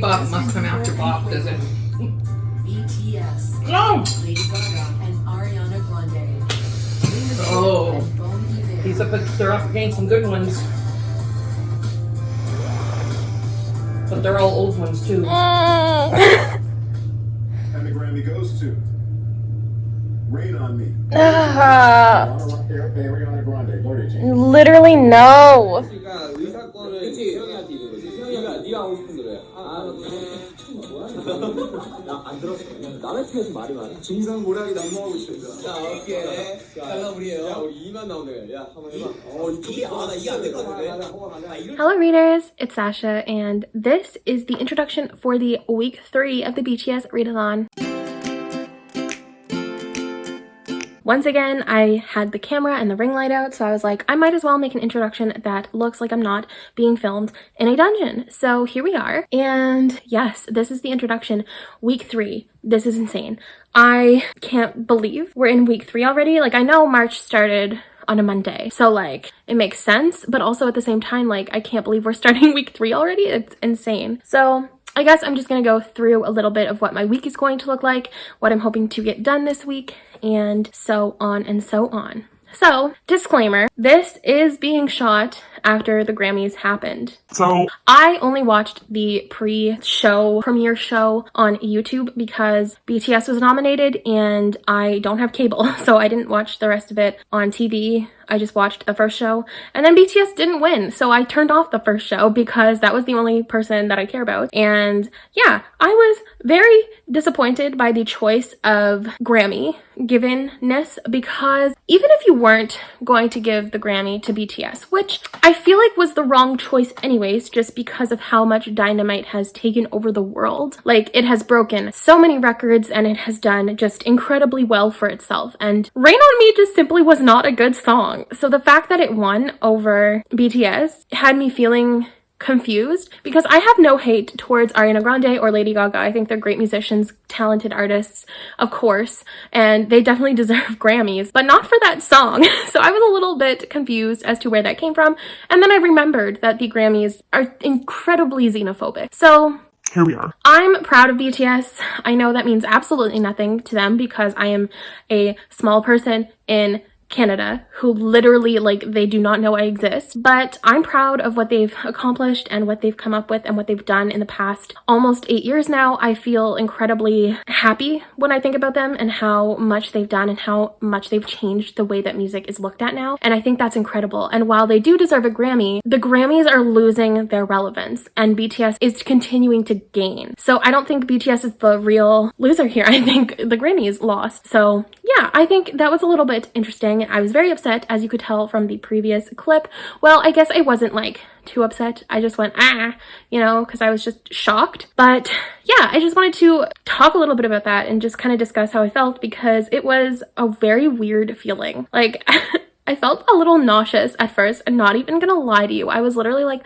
Bop must come after Bop, does it? BTS, No! Lady Gaga, and Ariana Grande. Oh, they're up against some good ones. But they're all old ones too. And the Grammy goes to Rain on Me. Ariana Grande. What did you? Literally no. 그러니까 의사권을 희영이한테 있는 거지. 희영이가 네가 하고 싶은 노래. 나안 들었어. 남의 팀에서 말이 많아. 중상 모략이 난무하고 있습니다. 자, 오케이. 달라불이에요. 야, 우리 2만 나오네. 야, 한번 해봐. 나 이게 안 될 것 같은데. Hello readers, it's Sasha and this is the introduction for the week 3 of the BTS readathon. Once again, I had the camera and the ring light out, so I was like, I might as well make an introduction that looks like I'm not being filmed in a dungeon. So here we are. And yes, this is the introduction, week 3. This is insane. I can't believe we're in week 3 already. Like, I know March started on a Monday, so like it makes sense, but also at the same time, like, I can't believe we're starting week 3 already. It's insane. So I guess I'm just gonna go through a little bit of what my week is going to look like, what I'm hoping to get done this week, and so on and so on. So, disclaimer, this is being shot after the Grammys happened. So I only watched the premiere show on YouTube because BTS was nominated and I don't have cable, so I didn't watch the rest of it on TV. I just watched the first show, and then BTS didn't win, so I turned off the first show because that was the only person that I care about. And yeah, I was very disappointed by the choice of Grammy givenness, because even if you weren't going to give the Grammy to BTS, which I feel like was the wrong choice anyways, just because of how much Dynamite has taken over the world. Like, it has broken so many records and it has done just incredibly well for itself, and Rain on Me just simply was not a good song. So the fact that it won over BTS had me feeling confused, because I have no hate towards Ariana Grande or Lady Gaga. I think they're great musicians, talented artists, of course, and they definitely deserve Grammys, but not for that song. So I was a little bit confused as to where that came from, and then I remembered that the Grammys are incredibly xenophobic. So here we are. I'm proud of BTS. I know that means absolutely nothing to them because I am a small person in Canada who literally, like, they do not know I exist, but I'm proud of what they've accomplished and what they've come up with and what they've done in the past almost 8 years now. I feel incredibly happy when I think about them and how much they've done and how much they've changed the way that music is looked at now, and I think that's incredible. And while they do deserve a Grammy, the Grammys are losing their relevance and BTS is continuing to gain. So I don't think BTS is the real loser here. I think the Grammys lost. So yeah, I think that was a little bit interesting. I was very upset, as you could tell from the previous clip. Well, I guess I wasn't like too upset. I just went, you know, because I was just shocked. But yeah, I just wanted to talk a little bit about that and just kind of discuss how I felt, because it was a very weird feeling. Like, I felt a little nauseous at first, and not even gonna lie to you, I was literally like,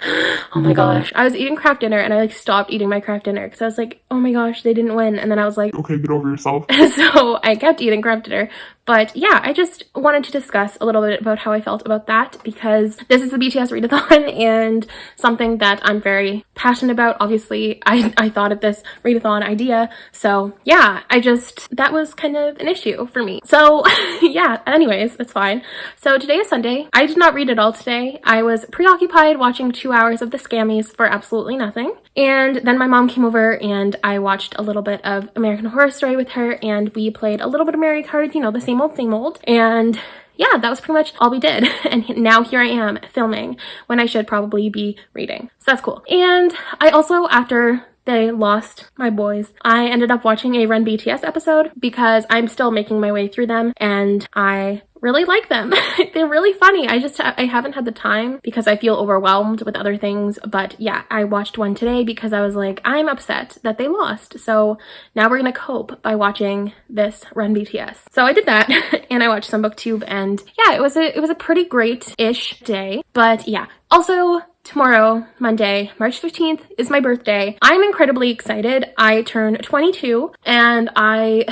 oh my gosh. I was eating Kraft dinner and I like stopped eating my Kraft dinner because I was like, oh my gosh, they didn't win. And then I was like, okay, get over yourself. So I kept eating Kraft dinner. But yeah, I just wanted to discuss a little bit about how I felt about that, because this is the BTS readathon and something that I'm very passionate about. Obviously, I thought of this readathon idea. So yeah, that was kind of an issue for me. So yeah, anyways, it's fine. So today is Sunday. I did not read at all today. I was preoccupied watching 2 hours of the Scammies for absolutely nothing. And then my mom came over and I watched a little bit of American Horror Story with her, and we played a little bit of Mary Cards, you know, the same old. And yeah, that was pretty much all we did. And now here I am filming when I should probably be reading. So that's cool. And I also, after they lost my boys, I ended up watching a Run BTS episode because I'm still making my way through them and I really like them. They're really funny. I haven't had the time because I feel overwhelmed with other things, but yeah, I watched one today because I was like, I'm upset that they lost. So now we're gonna cope by watching this Run BTS. So I did that and I watched some booktube, and yeah, it was a pretty great-ish day. But yeah, also tomorrow, Monday, March 15th, is my birthday. I'm incredibly excited. I turn 22 and I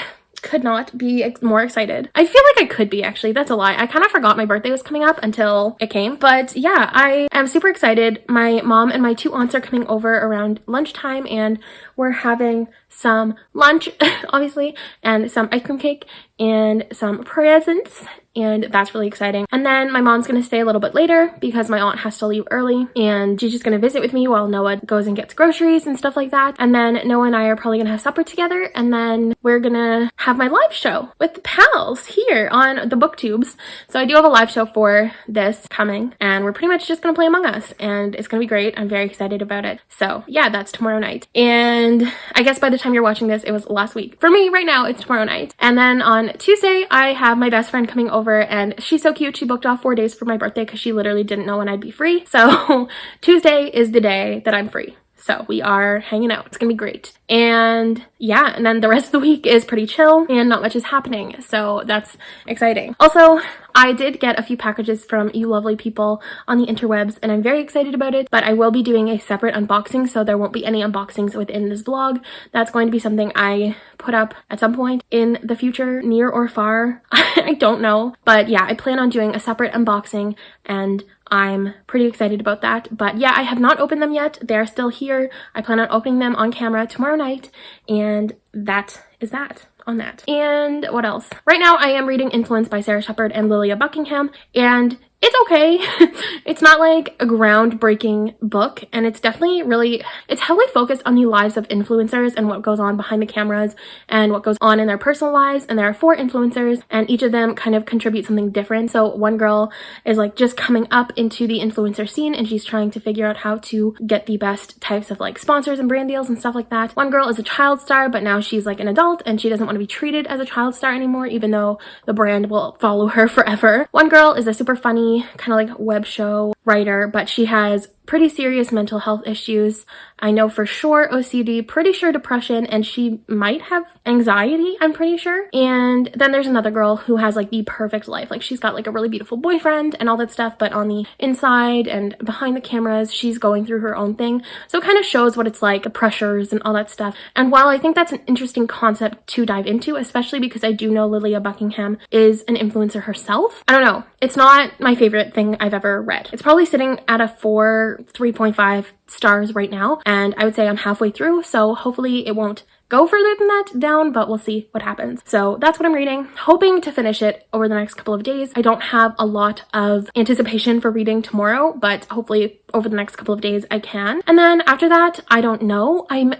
could not be more excited. I feel like I could be, actually. That's a lie. I kind of forgot my birthday was coming up until it came. But yeah, I am super excited. My mom and my 2 aunts are coming over around lunchtime, and we're having some lunch, obviously, and some ice cream cake and some presents, and that's really exciting. And then my mom's gonna stay a little bit later because my aunt has to leave early, and she's just gonna visit with me while Noah goes and gets groceries and stuff like that. And then Noah and I are probably gonna have supper together, and then we're gonna have my live show with the pals here on the booktubes. So I do have a live show for this coming, and we're pretty much just gonna play Among Us, and it's gonna be great. I'm very excited about it. So yeah, that's tomorrow night. And I guess by the time you're watching this, it was last week. For me right now, it's tomorrow night. And then on Tuesday, I have my best friend coming over, and she's so cute. She booked off 4 days for my birthday because she literally didn't know when I'd be free. So Tuesday is the day that I'm free. So we are hanging out. It's gonna be great. And yeah, and then the rest of the week is pretty chill and not much is happening. So that's exciting. Also, I did get a few packages from you lovely people on the interwebs, and I'm very excited about it, but I will be doing a separate unboxing, so there won't be any unboxings within this vlog. That's going to be something I put up at some point in the future, near or far. I don't know. But yeah, I plan on doing a separate unboxing, and I'm pretty excited about that. But yeah, I have not opened them yet. They're still here. I plan on opening them on camera tomorrow night, and that is that on that. And what else? Right now I am reading Influence by Sarah Shepard and Lilia Buckingham, and it's okay. It's not like a groundbreaking book, and it's definitely it's heavily focused on the lives of influencers and what goes on behind the cameras and what goes on in their personal lives. And there are 4 influencers, and each of them kind of contribute something different. So one girl is like just coming up into the influencer scene, and she's trying to figure out how to get the best types of like sponsors and brand deals and stuff like that. One girl is a child star, but now she's like an adult and she doesn't want to be treated as a child star anymore, even though the brand will follow her forever. One girl is a super funny kind of like web show writer, but she has pretty serious mental health issues. I know for sure OCD, pretty sure depression, and she might have anxiety, I'm pretty sure. And then there's another girl who has like the perfect life. Like she's got like a really beautiful boyfriend and all that stuff, but on the inside and behind the cameras, she's going through her own thing. So it kind of shows what it's like, the pressures and all that stuff. And while I think that's an interesting concept to dive into, especially because I do know Lilia Buckingham is an influencer herself, I don't know. It's not my favorite thing I've ever read. It's probably sitting at a 3.5 stars right now, and I would say I'm halfway through, so hopefully it won't go further than that down, but we'll see what happens. So that's what I'm reading, hoping to finish it over the next couple of days. I don't have a lot of anticipation for reading tomorrow, but hopefully over the next couple of days I can. And then after that, I don't know. I'm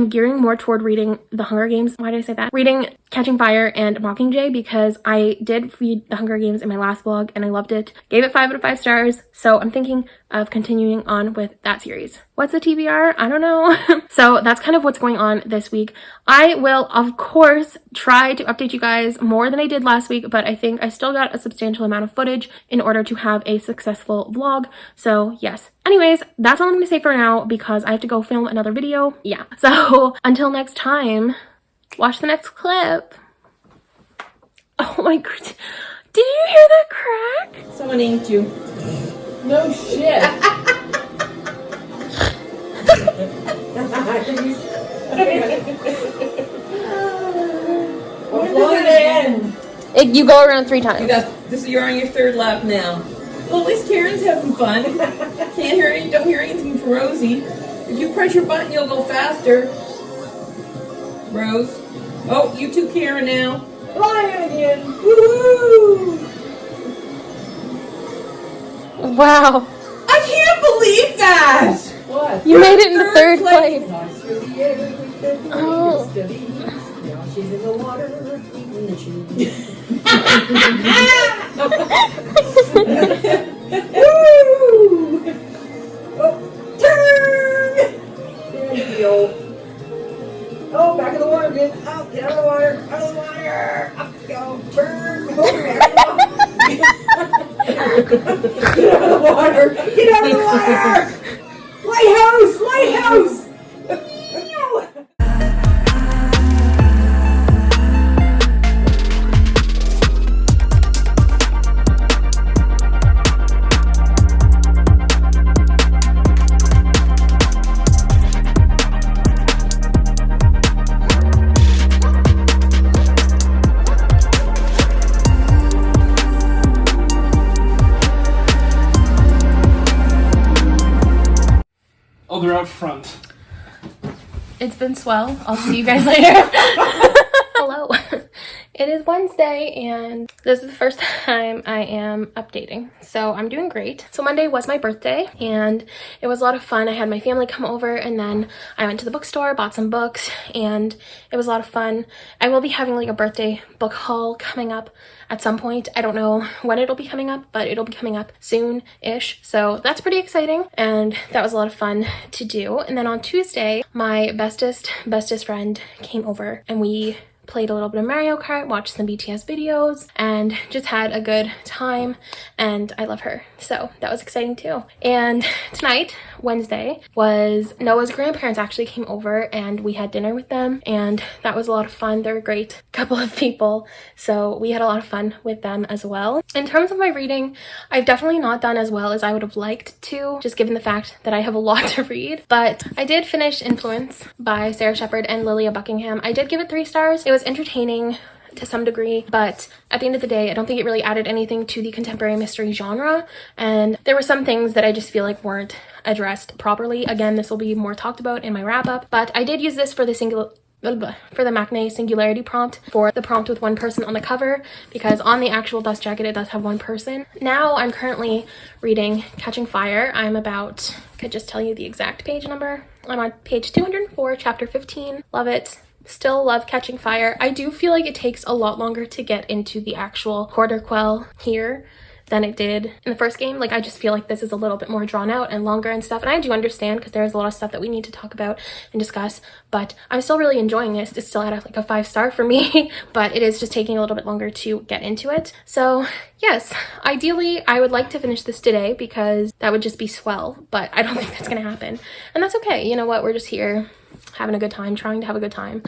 gearing more toward reading The Hunger Games. Why did I say that? Reading Catching Fire and Mockingjay, because I did read The Hunger Games in my last vlog and I loved it. Gave it 5 out of 5 stars. So I'm thinking of continuing on with that series. What's a TBR? I don't know. So that's kind of what's going on this week. I will, of course, try to update you guys more than I did last week, but I think I still got a substantial amount of footage in order to have a successful vlog. So yes. Anyways, that's all I'm going to say for now because I have to go film another video. Yeah. So until next time, watch the next clip. Oh my god. Did you hear that crack? Someone inked you. No shit. What floor did it end? You go around 3 times. You're on your 3rd lap now. Well, at least Karen's having fun. Don't hear anything from Rosie. If you press your button, you'll go faster. Rose. Oh, you too, Karen now. Flying again. Woohoo! Wow. I can't believe that. What? You made it into 3rd place. Oh. Now she's in the water eating the cheese. Woo! Oh, turn! There you go. Oh, back in the water again. Oh, get out of the water. Out of the water. Up you go. Turn. Oh, get out of the water. Get out of the water. Lighthouse! Lighthouse! It's been swell. I'll see you guys later. Hello. It is Wednesday and this is the first time I am updating. So I'm doing great. So Monday was my birthday and it was a lot of fun. I had my family come over and then I went to the bookstore, bought some books, and it was a lot of fun. I will be having like a birthday book haul coming up at some point. I don't know when it'll be coming up, but it'll be coming up soon-ish. So that's pretty exciting and that was a lot of fun to do. And then on Tuesday, my bestest friend came over and we played a little bit of Mario Kart, watched some BTS videos, and just had a good time, and I love her. So that was exciting too. And tonight, Wednesday, was Noah's grandparents actually came over and we had dinner with them, and that was a lot of fun. They're a great couple of people, so we had a lot of fun with them as well. In terms of my reading, I've definitely not done as well as I would have liked to, just given the fact that I have a lot to read, but I did finish Influence by Sarah Shepard and Lilia Buckingham. I did give it 3 stars. It was entertaining to some degree, but at the end of the day, I don't think it really added anything to the contemporary mystery genre, and there were some things that I just feel like weren't addressed properly. Again, this will be more talked about in my wrap-up, but I did use this for the Mackney singularity prompt, for the prompt with 1 person on the cover, because on the actual dust jacket it does have 1 person. Now I'm currently reading Catching Fire. I'm about, could just tell you the exact page number. I'm on page 204, chapter 15. Love it. Still love Catching Fire. I do feel like it takes a lot longer to get into the actual quarter quell here than it did in the first game. Like, I just feel like this is a little bit more drawn out and longer and stuff, and I do understand because there's a lot of stuff that we need to talk about and discuss, but I'm still really enjoying this. It's still at like a 5-star for me, but it is just taking a little bit longer to get into it. So yes, ideally I would like to finish this today because that would just be swell, but I don't think that's gonna happen, and that's okay. You know what, we're just here having a good time, trying to have a good time.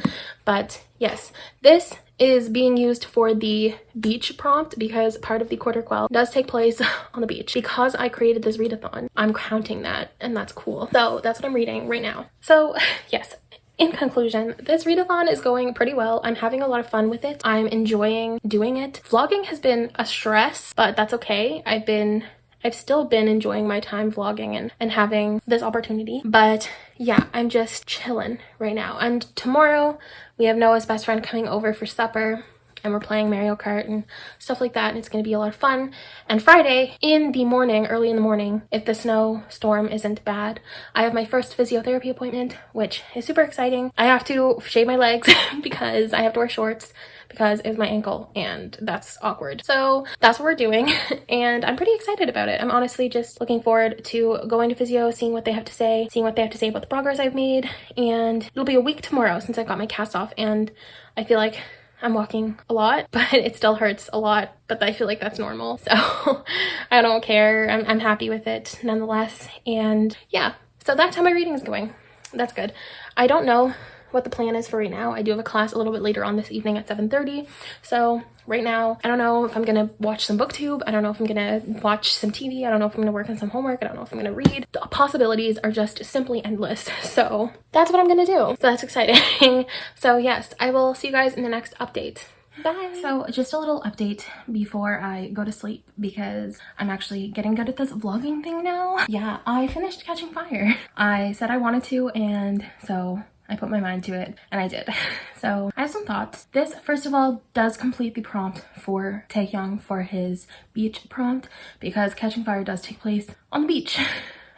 But yes, this is being used for the beach prompt because part of the quarter quell does take place on the beach. Because I created this readathon, I'm counting that, and that's cool. So that's what I'm reading right now. So yes, in conclusion, this readathon is going pretty well. I'm having a lot of fun with it. I'm enjoying doing it. Vlogging has been a stress, but that's okay. I've still been enjoying my time vlogging and having this opportunity. But yeah, I'm just chilling right now. And tomorrow we have Noah's best friend coming over for supper and we're playing Mario Kart and stuff like that, and it's gonna be a lot of fun. And Friday in the morning, early in the morning, if the snowstorm isn't bad, I have my first physiotherapy appointment, which is super exciting. I have to shave my legs because I have to wear shorts because it was my ankle and that's awkward. So that's what we're doing and I'm pretty excited about it. I'm honestly just looking forward to going to physio, seeing what they have to say about the progress I've made. And it'll be a week tomorrow since I've got my cast off, and I feel like I'm walking a lot, but it still hurts a lot, but I feel like that's normal. So I don't care. I'm happy with it nonetheless. And yeah, so that's how my reading is going. That's good. I don't know what the plan is for right now. I do have a class a little bit later on this evening at 7:30. So right now, I don't know if I'm gonna watch some booktube. I don't know if I'm gonna watch some TV. I don't know if I'm gonna work on some homework. I don't know if I'm gonna read. The possibilities are just simply endless. So that's what I'm gonna do. So that's exciting. So yes, I will see you guys in the next update. Bye. So just a little update before I go to sleep because I'm actually getting good at this vlogging thing now. Yeah, I finished Catching Fire. I said I wanted to, and so I put my mind to it, and I did. So I have some thoughts. This, first of all, does complete the prompt for Taehyung for his beach prompt, because Catching Fire does take place on the beach,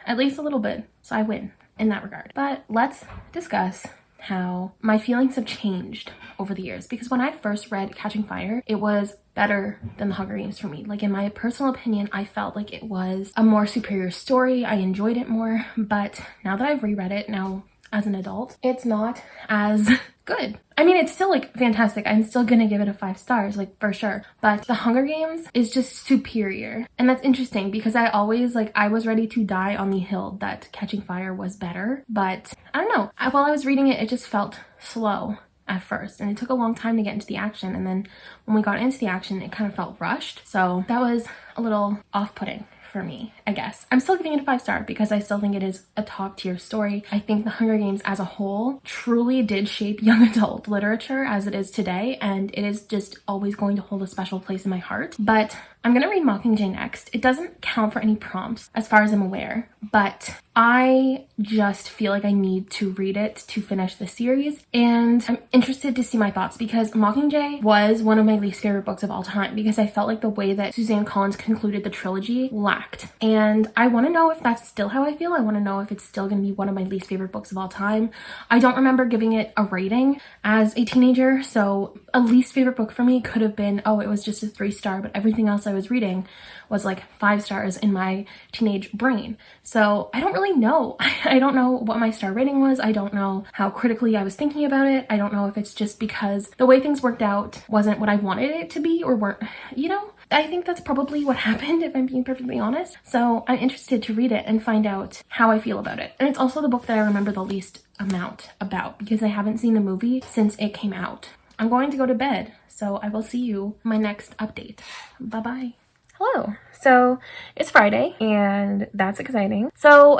at least a little bit, so I win in that regard. But let's discuss how my feelings have changed over the years, because when I first read Catching Fire, it was better than The Hunger Games for me. Like, in my personal opinion, I felt like it was a more superior story. I enjoyed it more, but now that I've reread it now as an adult, it's not as good. I mean, it's still like fantastic. I'm still gonna give it a 5 stars, like, for sure. But The Hunger Games is just superior. And that's interesting because I always, like, I was ready to die on the hill that Catching Fire was better. But I don't know. While I was reading it, it just felt slow at first, and it took a long time to get into the action. And then when we got into the action, it kind of felt rushed. So that was a little off-putting for me, I guess. I'm still giving it a 5 star because I still think it is a top tier story. I think The Hunger Games as a whole truly did shape young adult literature as it is today, and it is just always going to hold a special place in my heart. But I'm gonna read Mockingjay next. It doesn't count for any prompts as far as I'm aware, but I just feel like I need to read it to finish the series, and I'm interested to see my thoughts because Mockingjay was one of my least favorite books of all time because I felt like the way that Suzanne Collins concluded the trilogy lacked, and I want to know if that's still how I feel. I want to know if it's still going to be one of my least favorite books of all time. I don't remember giving it a rating as a teenager, so a least favorite book for me could have been, oh, it was just a 3-star, but everything else I was reading was like 5 stars in my teenage brain. So I don't really know. I don't know what my star rating was. I don't know how critically I was thinking about it. I don't know if it's just because the way things worked out wasn't what I wanted it to be or weren't, you know? I think that's probably what happened, if I'm being perfectly honest. So I'm interested to read it and find out how I feel about it. And it's also the book that I remember the least amount about because I haven't seen the movie since it came out. I'm going to go to bed, so I will see you in my next update. Bye-bye. Hello. So it's Friday and that's exciting. So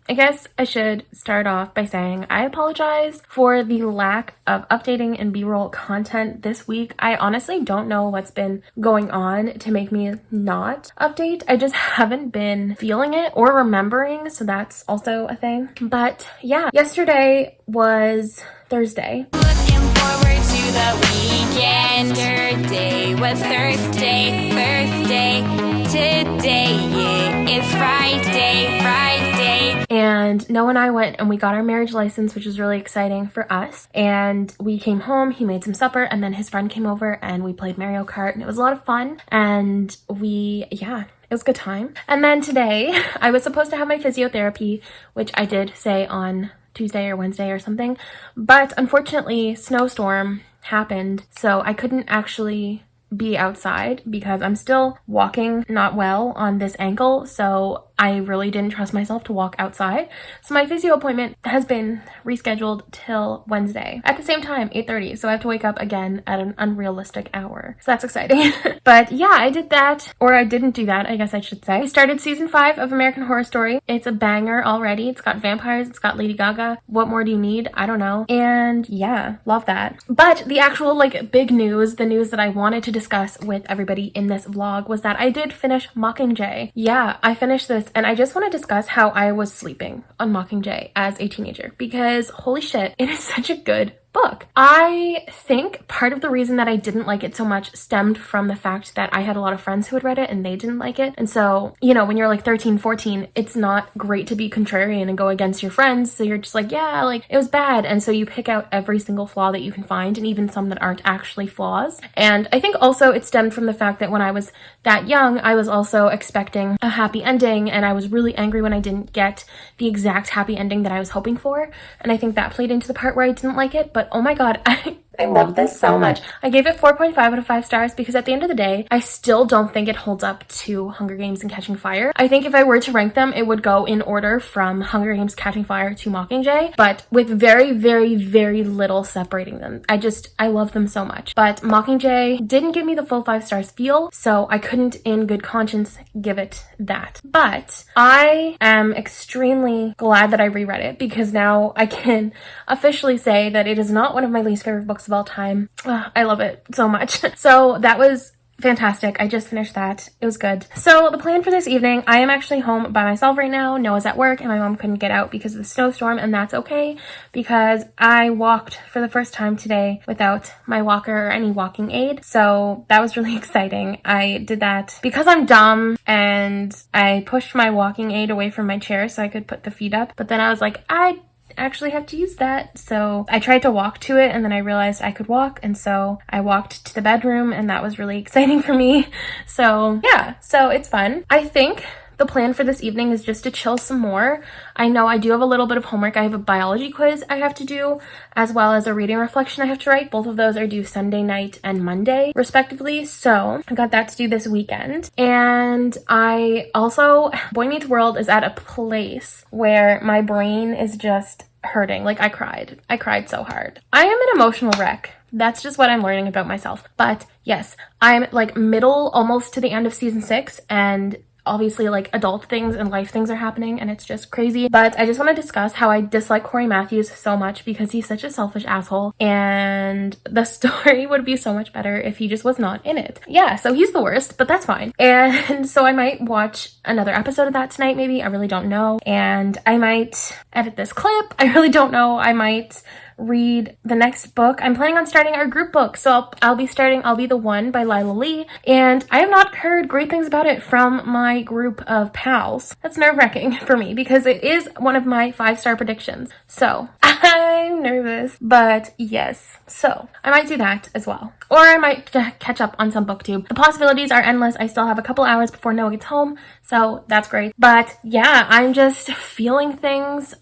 I guess I should start off by saying I apologize for the lack of updating and B-roll content this week. I honestly don't know what's been going on to make me not update. I just haven't been feeling it or remembering, so that's also a thing. But yeah, yesterday was Thursday. Looking forward to the weekend. Yesterday was Thursday, birthday. Today it's Friday. And Noah and I went and we got our marriage license, which was really exciting for us. And we came home, he made some supper, and then his friend came over and we played Mario Kart, and it was a lot of fun. And it was a good time. And then today I was supposed to have my physiotherapy, which I did say on Tuesday or Wednesday or something. But unfortunately, snowstorm happened, so I couldn't actually be outside because I'm still walking not well on this ankle, so I really didn't trust myself to walk outside. So my physio appointment has been rescheduled till Wednesday at the same time, 8:30. So I have to wake up again at an unrealistic hour. So that's exciting. But yeah, I did that, or I didn't do that, I guess I should say. I started season 5 of American Horror Story. It's a banger already. It's got vampires, it's got Lady Gaga. What more do you need? I don't know. And yeah, love that. But the actual big news, the news that I wanted to discuss with everybody in this vlog was that I did finish Mockingjay. Yeah, I finished this, and I just want to discuss how I was sleeping on Mockingjay as a teenager because holy shit, it is such a good book. I think part of the reason that I didn't like it so much stemmed from the fact that I had a lot of friends who had read it and they didn't like it. And so, you know, when you're like 13, 14, it's not great to be contrarian and go against your friends. So you're just like, yeah, like it was bad. And so you pick out every single flaw that you can find, and even some that aren't actually flaws. And I think also it stemmed from the fact that when I was that young, I was also expecting a happy ending, and I was really angry when I didn't get the exact happy ending that I was hoping for. And I think that played into the part where I didn't like it. But oh my god, I love this so much. I gave it 4.5 out of 5 stars because at the end of the day, I still don't think it holds up to Hunger Games and Catching Fire. I think if I were to rank them, it would go in order from Hunger Games, Catching Fire to Mockingjay, but with very, very, very little separating them. I love them so much. But Mockingjay didn't give me the full 5 stars feel, so I couldn't in good conscience give it that. But I am extremely glad that I reread it because now I can officially say that it is not one of my least favorite books of all time. I love it so much. So that was fantastic. I just finished that. It was good. So the plan for this evening, I am actually home by myself right now. Noah's at work and my mom couldn't get out because of the snowstorm, and that's okay because I walked for the first time today without my walker or any walking aid. So that was really exciting. I did that because I'm dumb and I pushed my walking aid away from my chair so I could put the feet up. But then I was like, I actually have to use that. So I tried to walk to it and then I realized I could walk, and so I walked to the bedroom, and that was really exciting for me. So yeah, so it's fun. I think the plan for this evening is just to chill some more. I know I do have a little bit of homework. I have a biology quiz I have to do, as well as a reading reflection I have to write. Both of those are due Sunday night and Monday, respectively. So I got that to do this weekend. And I also, Boy Meets World is at a place where my brain is just hurting. Like I cried so hard. I am an emotional wreck. That's just what I'm learning about myself. But yes, I'm like middle, almost to the end of season 6, and obviously like adult things and life things are happening and it's just crazy. But I just want to discuss how I dislike Corey Matthews so much because he's such a selfish asshole, and the story would be so much better if he just was not in it. Yeah, so he's the worst, but that's fine. And so I might watch another episode of that tonight, maybe. I really don't know. And I might edit this clip. I really don't know. I might read the next book. I'm planning on starting our group book, so I'll be starting I'll Be the One by Lila Lee, and I have not heard great things about it from my group of pals. That's nerve-wracking for me because it is one of my 5-star predictions, so I'm nervous. But yes, so I might do that as well, or I might catch up on some booktube. The possibilities are endless. I still have a couple hours before Noah gets home, so that's great. But yeah, I'm just feeling things.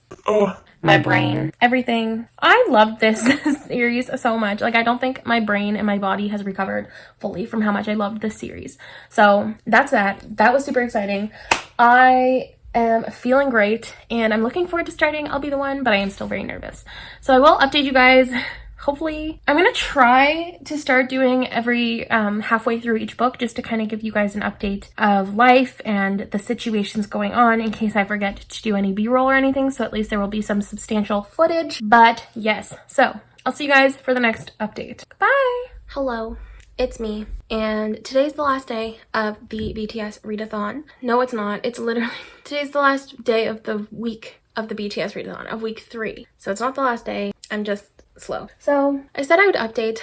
My brain, everything. I loved this series so much. Like, I don't think my brain and my body has recovered fully from how much I loved this series. So that's that. That was super exciting. I am feeling great and I'm looking forward to starting I'll Be the One, but I am still very nervous. So I will update you guys. Hopefully, I'm going to try to start doing every halfway through each book just to kind of give you guys an update of life and the situations going on in case I forget to do any B-roll or anything. So at least there will be some substantial footage. But yes, so I'll see you guys for the next update. Bye! Hello, it's me. And today's the last day of the BTS Readathon. No, it's not. It's literally, today's the last day of the week of the BTS Readathon, of week 3. So it's not the last day. I'm just slow. So I said I would update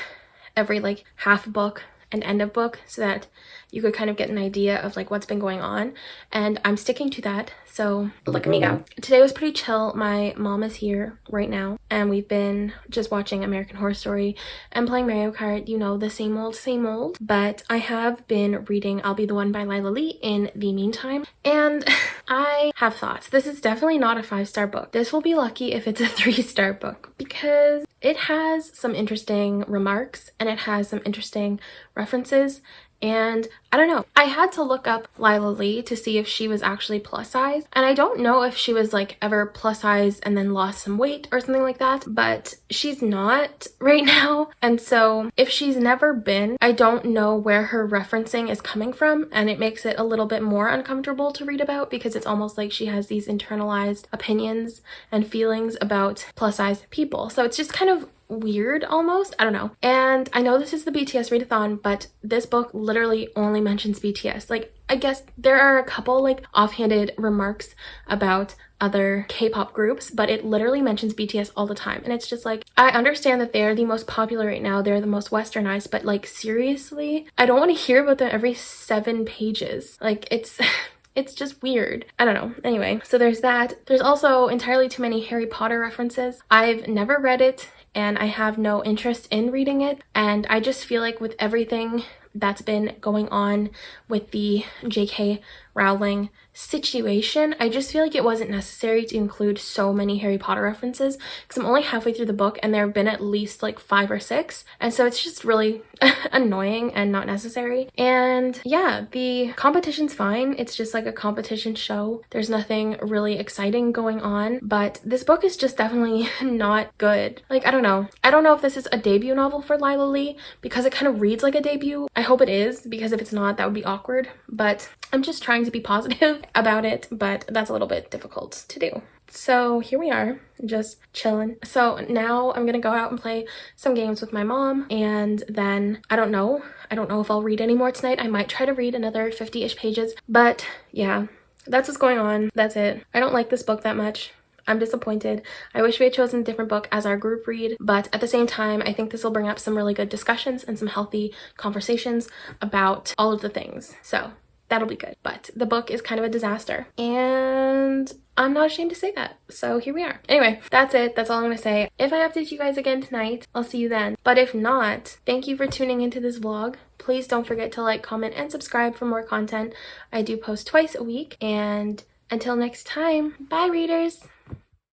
every like half book and end of book so that you could kind of get an idea of like what's been going on, and I'm sticking to that. So look at me go. Today was pretty chill. My mom is here right now and we've been just watching American Horror Story and playing Mario Kart, you know, the same old. But I have been reading I'll Be the One by Lila Lee in the meantime, and I have thoughts. This is definitely not a 5-star book. This will be lucky if it's a 3-star book because it has some interesting remarks and it has some interesting references. And I don't know, I had to look up Lila Lee to see if she was actually plus size, and I don't know if she was like ever plus size and then lost some weight or something like that, but she's not right now. And so if she's never been, I don't know where her referencing is coming from, and it makes it a little bit more uncomfortable to read about because it's almost like she has these internalized opinions and feelings about plus size people. So it's just kind of weird almost. I don't know. And I know this is the BTS Readathon, but this book literally only mentions BTS. Like, I guess there are a couple like offhanded remarks about other K-pop groups, but it literally mentions BTS all the time. And it's just like, I understand that they're the most popular right now, they're the most westernized, but like seriously, I don't want to hear about them every 7 pages. Like, it's just weird. I don't know. Anyway, so there's that. There's also entirely too many Harry Potter references. I've never read it and I have no interest in reading it. And I just feel like with everything that's been going on with the JK Rowling situation, I just feel like it wasn't necessary to include so many Harry Potter references because I'm only halfway through the book and there have been at least like 5 or 6, and so it's just really annoying and not necessary. And yeah, the competition's fine. It's just like a competition show. There's nothing really exciting going on, but this book is just definitely not good. Like, I don't know if this is a debut novel for Lila Lee because it kind of reads like a debut. I hope it is, because if it's not, that would be awkward, but I'm just trying to be positive about it, but that's a little bit difficult to do. So here we are, just chilling. So now I'm gonna go out and play some games with my mom, and then I don't know if I'll read any more tonight. I might try to read another 50-ish pages, but yeah, that's what's going on. That's it. I don't like this book that much. I'm disappointed. I wish we had chosen a different book as our group read, but at the same time, I think this will bring up some really good discussions and some healthy conversations about all of the things. So that'll be good. But the book is kind of a disaster, and I'm not ashamed to say that. So here we are. Anyway, that's it. That's all I'm going to say. If I update you guys again tonight, I'll see you then. But if not, thank you for tuning into this vlog. Please don't forget to like, comment, and subscribe for more content. I do post twice a week, and until next time, bye readers!